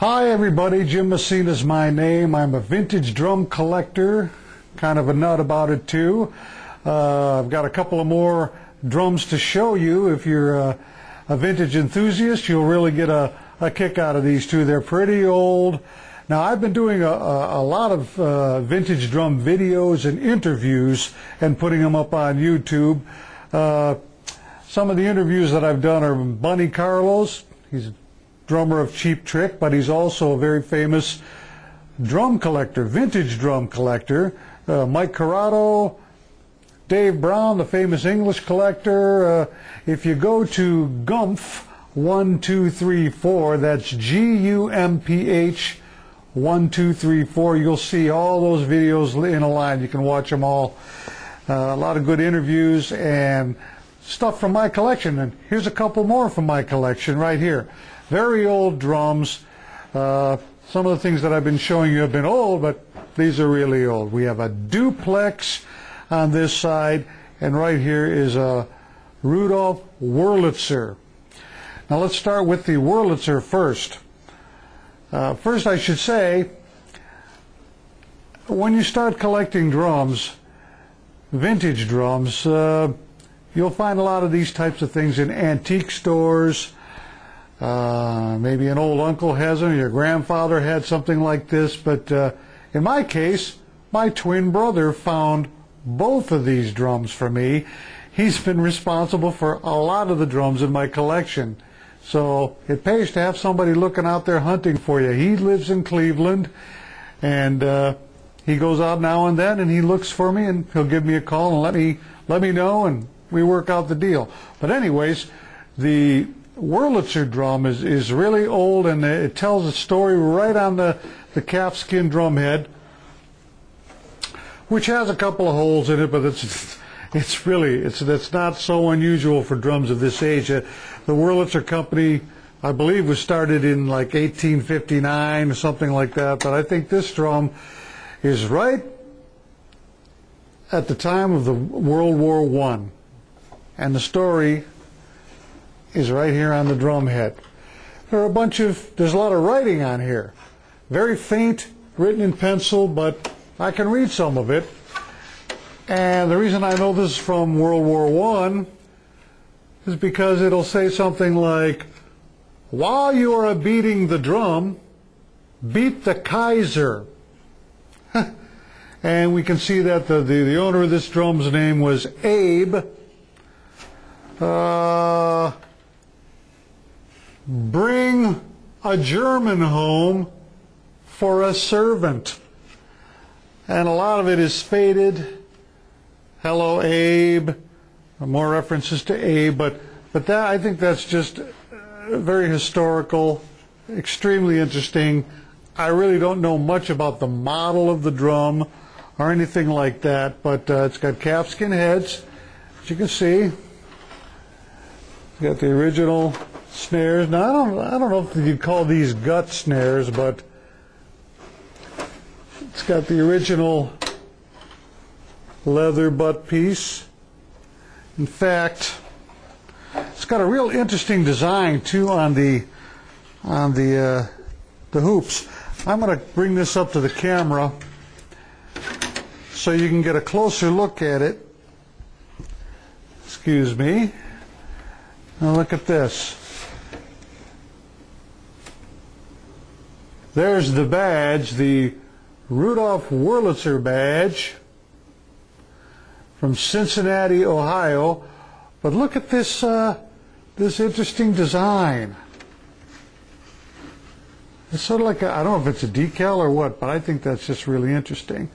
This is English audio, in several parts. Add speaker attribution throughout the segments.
Speaker 1: Hi everybody, Jim Messina is my name. I'm a vintage drum collector, kind of a nut about it too. I've got a couple of more drums to show you. If you're a vintage enthusiast, you'll really get a kick out of these two. They're pretty old. Now I've been doing a lot of vintage drum videos and interviews and putting them up on YouTube. Some of the interviews that I've done are Bunny Carlos. He's a drummer of Cheap Trick, but he's also a very famous drum collector, vintage drum collector. Mike Corrado, Dave Brown, the famous English collector. If you go to Gumph 1234, that's Gumph 1234, you'll see all those videos in a line. You can watch them all. A lot of good interviews and stuff from my collection. And here's a couple more from my collection right here. Very old drums. Some of the things that I've been showing you have been old, but these are really old. We have a Duplex on this side, and right here is a Rudolph Wurlitzer. Now let's start with the Wurlitzer first. First I should say, when you start collecting drums, vintage drums, you'll find a lot of these types of things in antique stores. Maybe an old uncle has them, your grandfather had something like this, but in my case, my twin brother found both of these drums for me. He's been responsible for a lot of the drums in my collection. So it pays to have somebody looking out there hunting for you. He lives in Cleveland, and he goes out now and then and he looks for me, and he'll give me a call and let me know, and we work out the deal. But anyways, the Wurlitzer drum is really old, and it tells a story right on the calfskin drum head, which has a couple of holes in it, but it's not so unusual for drums of this age. The Wurlitzer company, I believe, was started in like 1859 or something like that, but I think this drum is right at the time of the World War I, and the story is right here on the drum head. There's a lot of writing on here. Very faint, written in pencil, but I can read some of it. And the reason I know this is from World War I is because it'll say something like, while you are beating the drum, beat the KAISER. And we can see that the owner of this drum's name was Abe. Bring a German home for a servant. And a lot of it is faded. Hello, Abe. More references to Abe, but that, I think that's just very historical, extremely interesting. I really don't know much about the model of the drum or anything like that, but it's got calfskin heads, as you can see. It's got the original snares. Now I don't know if you'd call these gut snares, but it's got the original leather butt piece. In fact, it's got a real interesting design too on the hoops. I'm going to bring this up to the camera so you can get a closer look at it. Excuse me. Now look at this. There's the badge, the Rudolph Wurlitzer badge from Cincinnati, Ohio. But look at this this interesting design. It's sort of like I don't know if it's a decal or what, but I think that's just really interesting.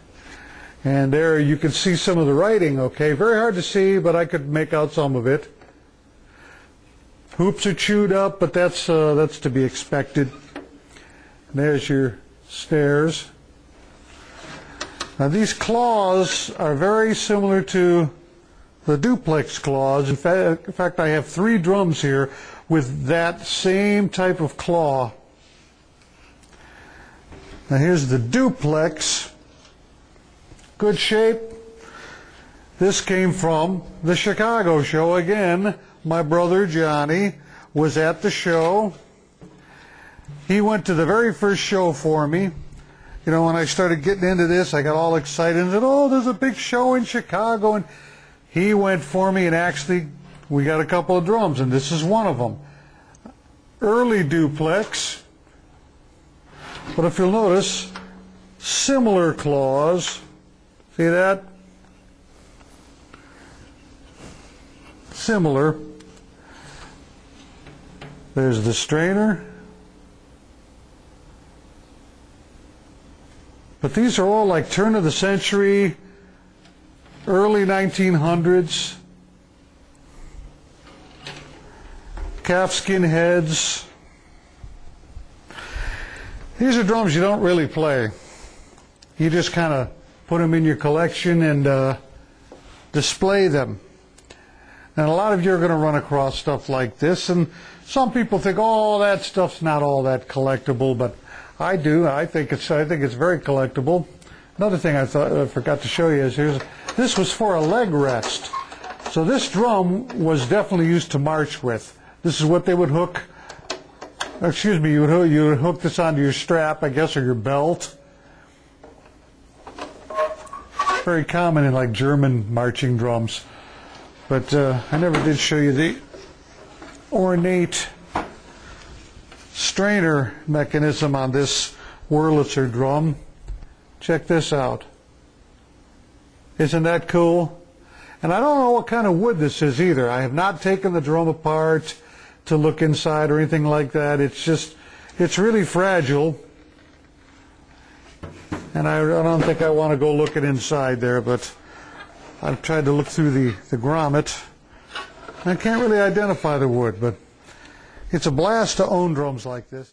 Speaker 1: And there you can see some of the writing, okay? Very hard to see, but I could make out some of it. Hoops are chewed up, but that's to be expected. And there's your snares. Now these claws are very similar to the Duplex claws. In fact, I have 3 drums here with that same type of claw. Now here's the Duplex. Good shape. This came from the Chicago show again. My brother Johnny was at the show. He went to the very first show for me. You know, when I started getting into this, I got all excited and said, oh, there's a big show in Chicago. And he went for me, and actually we got a couple of drums, and this is one of them. Early Duplex. But if you'll notice, similar claws. See that? Similar. There's the strainer. But these are all like turn of the century, early 1900s. Calfskin heads. These are drums you don't really play. You just kind of put them in your collection and display them. And a lot of you are going to run across stuff like this, and some people think, oh, that stuff's not all that collectible, but I do. I think it's very collectible. Another thing I forgot to show you is this was for a leg rest. So this drum was definitely used to march with. This is what they would hook. Excuse me, you would hook this onto your strap, I guess, or your belt. Very common in like German marching drums. But I never did show you the ornate strainer mechanism on this Wurlitzer drum. Check this out. Isn't that cool? And I don't know what kind of wood this is either. I have not taken the drum apart to look inside or anything like that. It's really fragile. And I don't think I want to go looking inside there, but I've tried to look through the grommet. I can't really identify the wood, but it's a blast to own drums like this.